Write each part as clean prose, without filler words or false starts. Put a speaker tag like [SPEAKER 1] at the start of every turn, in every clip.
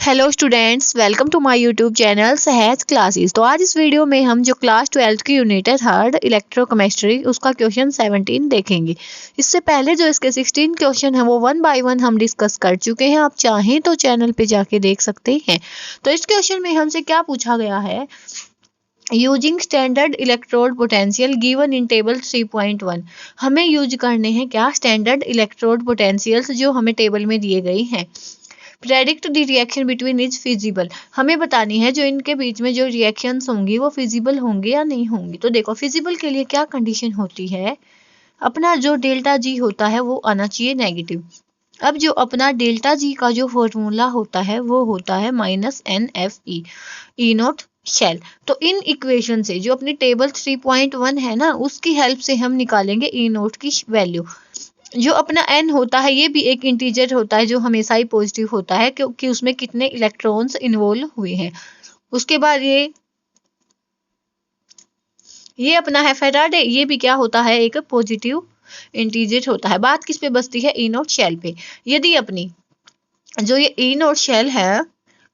[SPEAKER 1] Hello students, welcome to my YouTube channel Sahaj classes. तो आज इस वीडियो में हम जो क्लास 12 की यूनिट है थर्ड इलेक्ट्रोकेमिस्ट्री उसका क्वेश्चन 17 देखेंगे। इससे पहले जो इसके 16 क्वेश्चन है वो वन बाय वन हम डिस्कस कर चुके हैं। आप चाहें तो चैनल पे जाके देख सकते हैं। तो इस क्वेश्चन में हमसे क्या पूछा गया है, using standard electrode potential given in table 3.1। हमें यूज करने हैं क्या, स्टैंडर्ड इलेक्ट्रोड पोटेंशियल्स जो हमें टेबल में दिए गए हैं। Predict the reaction between is feasible, हमें बतानी है जो इनके बीच में जो रिएक्शंस होंगी वो फिजिबल होंगे या नहीं होंगी। तो देखो फिजिबल के लिए क्या कंडीशन होती है, अपना जो डेल्टा जी होता है वो आना चाहिए नेगेटिव। अब जो अपना डेल्टा जी का जो फॉर्मूला होता है वो होता है -NFE ई नोट शेल। तो इन इक्वेशन से जो अपनी टेबल 3.1 है ना उसकी हेल्प से हम निकालेंगे ई नोट की वैल्यू। जो अपना n होता है ये भी एक इंटीजर होता है जो हमेशा ही पॉजिटिव होता है क्योंकि उसमें कितने इलेक्ट्रॉन्स इन्वॉल्व हुए हैं। उसके बाद ये अपना है फेराडे, ये भी क्या होता है, एक पॉजिटिव इंटीजर होता है। बात किस पे बसती है, ई नोट शेल पे। यदि अपनी जो ये ई नोट शेल है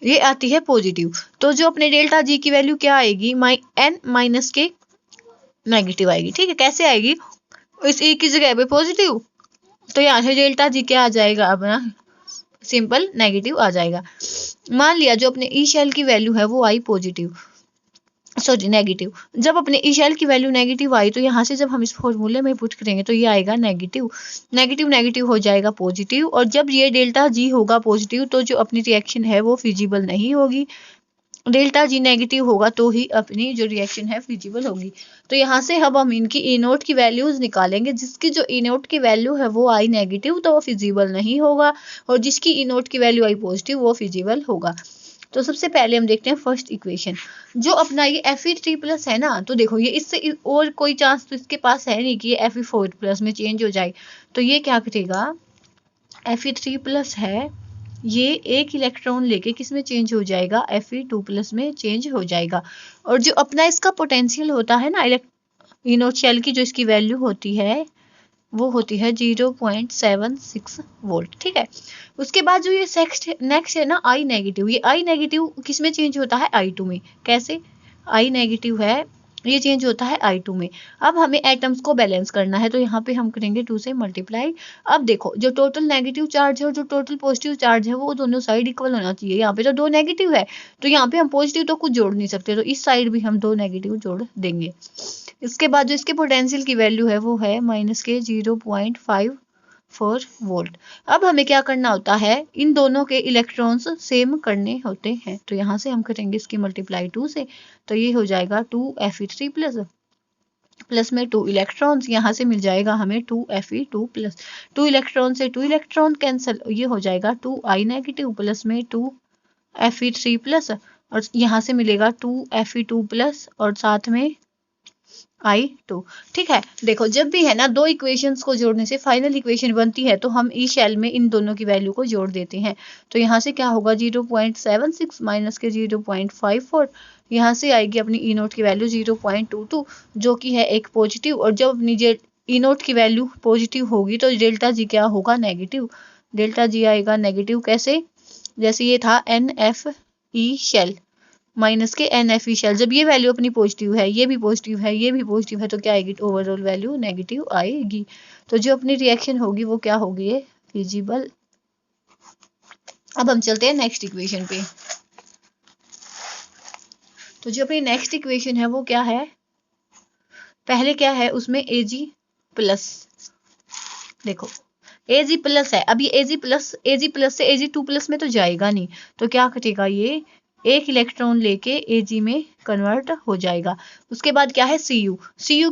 [SPEAKER 1] ये आती है पॉजिटिव, तो जो अपने डेल्टा जी की वैल्यू क्या आएगी, n माइनस के नेगेटिव आएगी। ठीक है, कैसे आएगी, इस ई की जगह पे पॉजिटिव, तो यहाँ से डेल्टा जी क्या आ जाएगा, अपना सिंपल नेगेटिव आ जाएगा। मान लिया जो अपने ई शेल की वैल्यू है वो आई पॉजिटिव, सॉरी नेगेटिव। जब अपने ई शेल की वैल्यू नेगेटिव आई तो यहाँ से जब हम इस फॉर्मूले में पुट करेंगे तो ये आएगा नेगेटिव, नेगेटिव नेगेटिव हो जाएगा पॉजिटिव। और जब ये डेल्टा जी होगा पॉजिटिव तो जो अपनी रिएक्शन है वो फिजिबल नहीं होगी। डेल्टा जी नेगेटिव होगा तो ही अपनी जो रिएक्शन है फिजिबल होगी। तो यहाँ से अब हम इनकी ई नोट की वैल्यूज निकालेंगे। जिसकी जो ई नोट की वैल्यू है वो आई नेगेटिव तो वो फिजिबल नहीं होगा, और जिसकी ई नोट की वैल्यू आई पॉजिटिव वो फिजिबल होगा। तो सबसे पहले हम देखते हैं फर्स्ट इक्वेशन। जो अपना ये Fe3+ है ना, तो देखो ये इससे और कोई चांस तो इसके पास है नहीं कि ये Fe4+ में चेंज हो जाए। तो ये क्या करेगा, Fe3+ है ये एक इलेक्ट्रॉन लेके किस में चेंज हो जाएगा, Fe2+ में चेंज हो जाएगा। और जो अपना इसका पोटेंशियल होता है ना ई नोट शेल की, जो इसकी वैल्यू होती है वो होती है 0.76 वोल्ट। ठीक है, उसके बाद जो ये नेक्स्ट है ना आई नेगेटिव, ये आई नेगेटिव किस में चेंज होता है, I2 में। कैसे, आई नेगेटिव है ये चेंज होता है I2 में। अब हमें एटम्स को बैलेंस करना है तो यहाँ पे हम करेंगे 2 से मल्टीप्लाई। अब देखो जो टोटल नेगेटिव चार्ज है और जो टोटल पॉजिटिव चार्ज है वो दोनों साइड इक्वल होना चाहिए। यहाँ पे तो 2 नेगेटिव है तो यहाँ पे हम पॉजिटिव तो कुछ जोड़ नहीं सकते, तो इस साइड भी हम 2 नेगेटिव जोड़ देंगे। इसके बाद जो इसके पोटेंशियल की वैल्यू है वो है -0.54 वोल्ट। अब हमें क्या करना होता है, इन दोनों के इलेक्ट्रॉन्स सेम करने होते हैं। तो यहाँ से हम करेंगे इसकी मल्टीप्लाई 2 से, तो ये हो जाएगा 2Fe3+ प्लस में 2 इलेक्ट्रॉन्स, यहाँ से मिल जाएगा हमें 2Fe2+। 2 इलेक्ट्रॉन से 2 इलेक्ट्रॉन कैंसिल, ये हो जाएगा 2I नेगेटिव प्लस में 2Fe3+, और यहाँ से मिलेगा 2Fe2+ और साथ में I2। ठीक है, देखो जब भी है ना दो इक्वेशंस को जोड़ने से फाइनल इक्वेशन बनती है तो हम ई शेल में इन दोनों की वैल्यू को जोड़ देते हैं। तो यहाँ से क्या होगा, 0.76 माइनस के 0.54, यहाँ से आएगी अपनी ई नोट की वैल्यू 0.22 जो कि है एक पॉजिटिव। और जब अपनी ई नोट की वैल्यू पॉजिटिव होगी तो डेल्टा जी क्या होगा, नेगेटिव। डेल्टा जी आएगा नेगेटिव कैसे, जैसे ये था NFE शेल माइनस के NFE शेल। जब ये वैल्यू अपनी पॉजिटिव है, ये भी पॉजिटिव है, ये भी पॉजिटिव है, तो क्या आएगी, ओवरऑल वैल्यू नेगेटिव आएगी। तो जो अपनी रिएक्शन होगी वो क्या होगी, फिजिबल। अब हम चलते हैं नेक्स्ट इक्वेशन पे। तो जो अपनी नेक्स्ट इक्वेशन है वो क्या है, पहले क्या है उसमें Ag+, देखो Ag+ है। अब ये Ag+ से Ag2+ में तो जाएगा नहीं, तो क्या करेगा, ये एक इलेक्ट्रॉन लेके Ag में कन्वर्ट हो जाएगा। उसके बाद क्या है Cu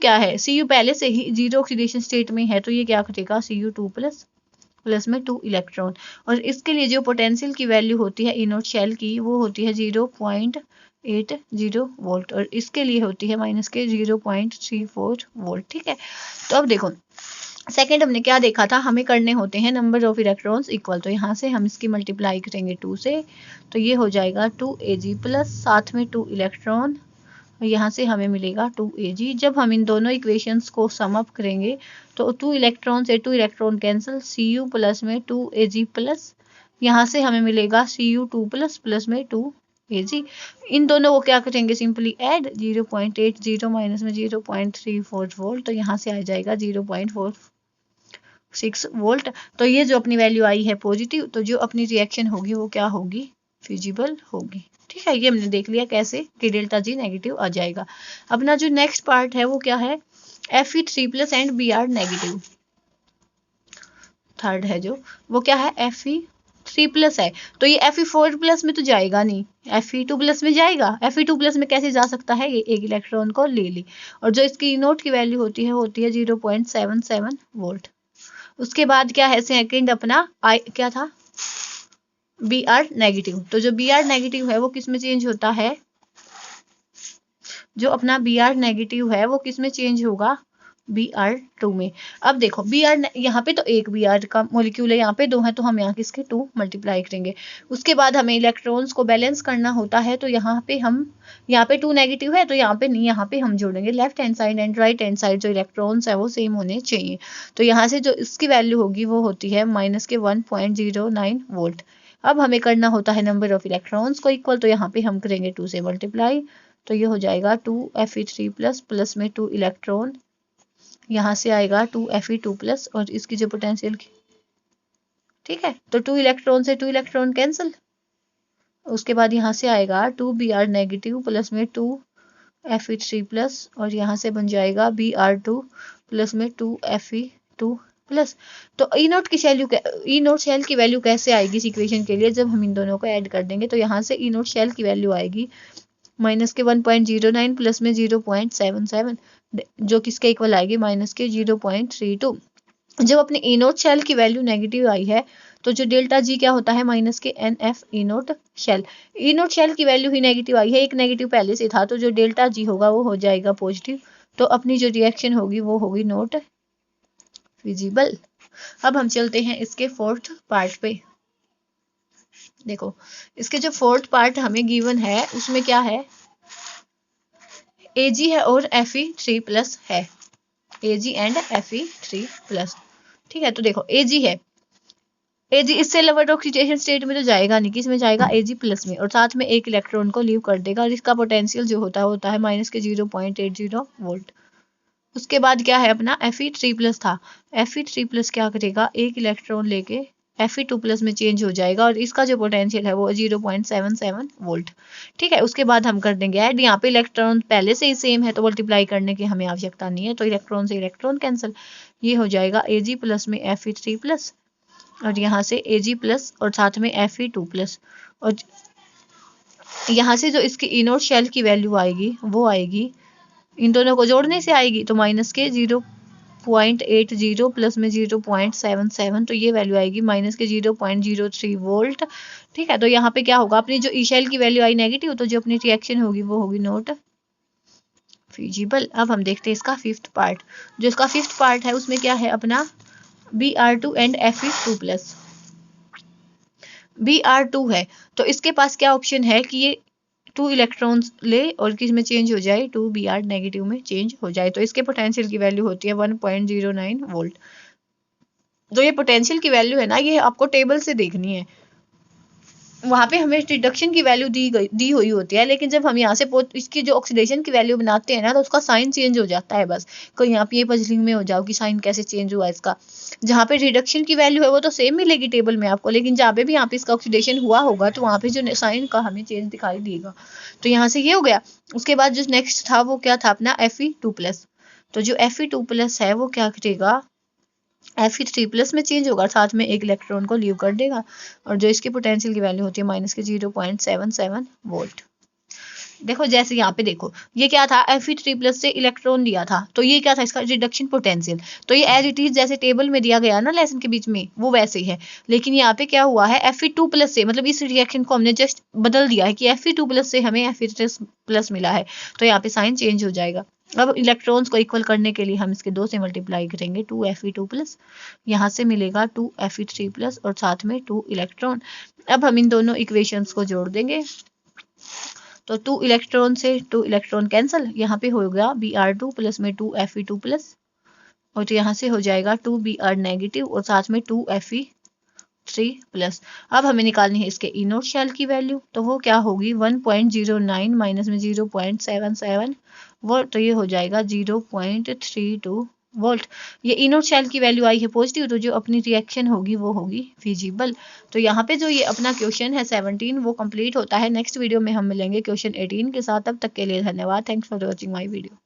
[SPEAKER 1] क्या है, Cu पहले से ही जीरो ऑक्सीडेशन स्टेट में है तो ये क्या करेगा, Cu2+ प्लस में 2 इलेक्ट्रॉन। और इसके लिए जो पोटेंशियल की वैल्यू होती है ई नोट शेल की वो होती है 0.80 वोल्ट, और इसके लिए होती है माइनस के 0.34 वोल्ट। ठीक है, तो अब देखो सेकेंड हमने क्या देखा था, हमें करने होते हैं नंबर ऑफ इलेक्ट्रॉन्स इक्वल। तो यहाँ से हम इसकी मल्टीप्लाई करेंगे 2 से, तो ये हो जाएगा 2Ag+ साथ में 2 इलेक्ट्रॉन, यहाँ से हमें मिलेगा 2Ag। जब हम इन दोनों इक्वेशंस को सम अप करेंगे तो 2 इलेक्ट्रॉन से 2 इलेक्ट्रॉन कैंसिल, Cu+ में 2Ag+, यहाँ से हमें मिलेगा Cu2 प्लस प्लस में 2 Ag। इन दोनों को क्या करेंगे, सिंपली ऐड, 0.80 माइनस में 0.34 वोल्ट, तो यहाँ से आ जाएगा 0.46 वोल्ट। तो ये जो अपनी वैल्यू आई है पॉजिटिव, तो जो अपनी रिएक्शन होगी वो क्या होगी, फिजिबल होगी। ठीक है, ये हमने देख लिया कैसे कि डेल्टा जी नेगेटिव आ जाएगा। अपना जो नेक्स्ट पार्ट है वो क्या है, Fe3 plus and Br negative. Third है जो, वो क्या है, Fe3 प्लस है, तो ये Fe4 प्लस में तो जाएगा नहीं, Fe2 प्लस में जाएगा। Fe2 प्लस में कैसे जा सकता है, ये एक इलेक्ट्रॉन को ले ली, और जो इसकी नोट की वैल्यू होती है 0.77 वोल्ट। उसके बाद क्या है, सेकंड अपना क्या था, Br नेगेटिव। तो जो Br नेगेटिव है वो किस में चेंज होता है, जो अपना Br नेगेटिव है वो किस में चेंज होगा, Br2 में। अब देखो Br यहाँ पे तो एक Br का मॉलिक्यूल है, यहाँ पे 2 है, तो हम यहाँ किसके 2 मल्टीप्लाई करेंगे। उसके बाद हमें इलेक्ट्रॉन्स को बैलेंस करना होता है, तो यहाँ पे हम, यहाँ पे 2 नेगेटिव है तो यहाँ पे नहीं, यहाँ पे हम जोड़ेंगे left hand side and right hand side, जो इलेक्ट्रॉन्स है वो सेम होने चाहिए। तो यहाँ से जो इसकी वैल्यू होगी वो होती है माइनस के 1.09 वोल्ट। अब हमें करना होता है नंबर ऑफ इलेक्ट्रॉन्स को इक्वल, तो यहाँ पे हम करेंगे 2 से मल्टीप्लाई, तो ये हो जाएगा 2 Fe3 प्लस प्लस में 2 इलेक्ट्रॉन, यहाँ से आएगा 2 Fe2 प्लस, और इसकी जो पोटेंशियल की, ठीक है, तो 2 इलेक्ट्रॉन से 2 इलेक्ट्रॉन कैंसिल। उसके बाद यहाँ से आएगा 2 Br नेगेटिव प्लस में 2 Fe3 प्लस, और यहाँ से बन जाएगा Br2 प्लस में 2 Fe2 प्लस। तो ई नोट की शेल की वैल्यू कैसे आएगी इस इक्वेशन के लिए, जब हम इन दोनों को ऐड कर देंगे, तो यहाँ से ई नोट शेल की वैल्यू आएगी माइनस के 1.09 प्लस में 0.77, जो किसके इक्वल आएगी, माइनस के 0.32। जब अपने ई नोट शेल की वैल्यू नेगेटिव आई है, तो जो डेल्टा जी क्या होता है, माइनस के NF ई नोट शेल। ई नोट शेल की वैल्यू ही नेगेटिव आई है, एक नेगेटिव पहले से था, तो जो डेल्टा जी होगा वो हो जाएगा पॉजिटिव। तो अपनी जो रिएक्शन होगी वो होगी नॉट फिजिबल। अब हम चलते हैं इसके फोर्थ पार्ट पे। देखो इसके जो फोर्थ पार्ट हमें गिवन है उसमें क्या है, Ag है और Fe3 प्लस है, Ag एंड Fe3 प्लस। ठीक है, तो देखो Ag है, Ag इससे लोअर ऑक्सीडेशन स्टेट में तो जाएगा नहीं, किस में जाएगा, Ag प्लस में, और साथ में एक इलेक्ट्रॉन को लीव कर देगा, और इसका पोटेंशियल जो होता है माइनस के 0.80 वोल्ट। उसके बाद क्या है अपना Fe3 प्लस था, Fe3 प्लस क्या करेगा, एक इलेक्ट्रॉन लेके Fe2 प्लस में चेंज हो जाएगा, और इसका जो पोटेंशियल है वो 0.77 वोल्ट। ठीक है, उसके बाद हम कर देंगे ऐड, यहाँ पे इलेक्ट्रॉन पहले से ही सेम है तो मल्टीप्लाई करने की हमें आवश्यकता नहीं है, तो इलेक्ट्रॉन से इलेक्ट्रॉन कैंसिल, ये हो जाएगा Ag प्लस में Fe3 प्लस, और यहाँ से Ag प्लस और साथ में Fe2 प्लस, और यहाँ से जो इसकी इनोट शेल की वैल्यू आएगी वो आएगी, इन दोनों को जोड़ने से आएगी, तो माइनस के 0.80 प्लस में 0.77, तो ये वैल्यू आएगी माइनस के 0.03 वोल्ट। ठीक है, तो यहाँ पे क्या होगा, अपनी जो ई शेल की वैल्यू आई नेगेटिव, तो जो अपनी रिएक्शन होगी वो होगी नॉट फिजिबल। अब हम देखते हैं इसका फिफ्थ पार्ट। जो इसका फिफ्थ पार्ट है उसमें क्या है अपना Br2 and Fe2 plus. Br2 है तो इसके पास क्या ऑप्शन है कि ये 2 इलेक्ट्रॉन्स ले और किस में चेंज हो जाए, 2 Br नेगेटिव में चेंज हो जाए, तो इसके पोटेंशियल की वैल्यू होती है 1.09 वोल्ट। जो ये पोटेंशियल की वैल्यू है ना, ये आपको टेबल से देखनी है, वहाँ पे हमें रिडक्शन की वैल्यू दी हुई होती है, लेकिन जब हम यहाँ से इसकी जो ऑक्सीडेशन की वैल्यू बनाते हैं ना, तो उसका साइन चेंज हो जाता है बस। कोई यहाँ पे ये पजलिंग में हो जाओ कि साइन कैसे चेंज हुआ इसका, जहाँ पे रिडक्शन की वैल्यू है वो तो सेम मिलेगी टेबल में आपको, लेकिन जहाँ पे भी यहाँ पे इसका ऑक्सीडेशन हुआ होगा तो वहाँ पे जो साइन का हमें चेंज दिखाई देगा। तो यहाँ से ये हो गया। उसके बाद जो नेक्स्ट था वो क्या था अपना Fe2 प्लस। तो जो Fe2 प्लस है वो क्या करेगा, Fe3 प्लस में चेंज होगा, साथ में एक इलेक्ट्रॉन को लीव कर देगा, और जो इसकी पोटेंशियल की वैल्यू होती है माइनस के 0.77 वोल्ट। देखो जैसे यहाँ पे देखो ये क्या था, Fe3 प्लस से इलेक्ट्रॉन लिया था, तो ये क्या था इसका रिडक्शन पोटेंशियल, तो ये एज इट इज जैसे टेबल में दिया गया ना लेसन के बीच में वो वैसे ही है। लेकिन यहाँ पे क्या हुआ है, Fe2 प्लस से, मतलब इस रिएक्शन को हमने जस्ट बदल दिया है कि Fe2 प्लस से हमें Fe3 प्लस मिला है, तो यहाँ पे साइन चेंज हो जाएगा। अब इलेक्ट्रॉन्स को इक्वल करने के लिए हम इसके 2 से मल्टीप्लाई करेंगे, 2 Fe2 प्लस, यहाँ से मिलेगा 2 Fe3 प्लस और साथ में 2 इलेक्ट्रॉन। अब हम इन दोनों इक्वेशंस को जोड़ देंगे, तो 2 इलेक्ट्रॉन से 2 इलेक्ट्रॉन कैंसिल, यहाँ पे होगा Br2 प्लस में 2 Fe2 प्लस, और तो यहाँ से हो जाएगा 2 Br नेगेटिव और साथ में 2 Fe 3 प्लस, अब हमें निकालनी है इसके ई नोट शेल की वैल्यू, तो वो क्या होगी 1.09 माइनस में 0.77 वोल्ट, तो ये हो जाएगा 0.32 वोल्ट। ये ई नोट शेल की वैल्यू आई है पॉजिटिव, तो जो अपनी रिएक्शन होगी वो होगी विजिबल। तो यहाँ पे जो ये अपना क्वेश्चन है 17 वो कंप्लीट होता है। नेक्स्ट वीडियो में हम मिलेंगे क्वेश्चन 18 के साथ, तब तक के लिए धन्यवाद। Thanks for watching my video.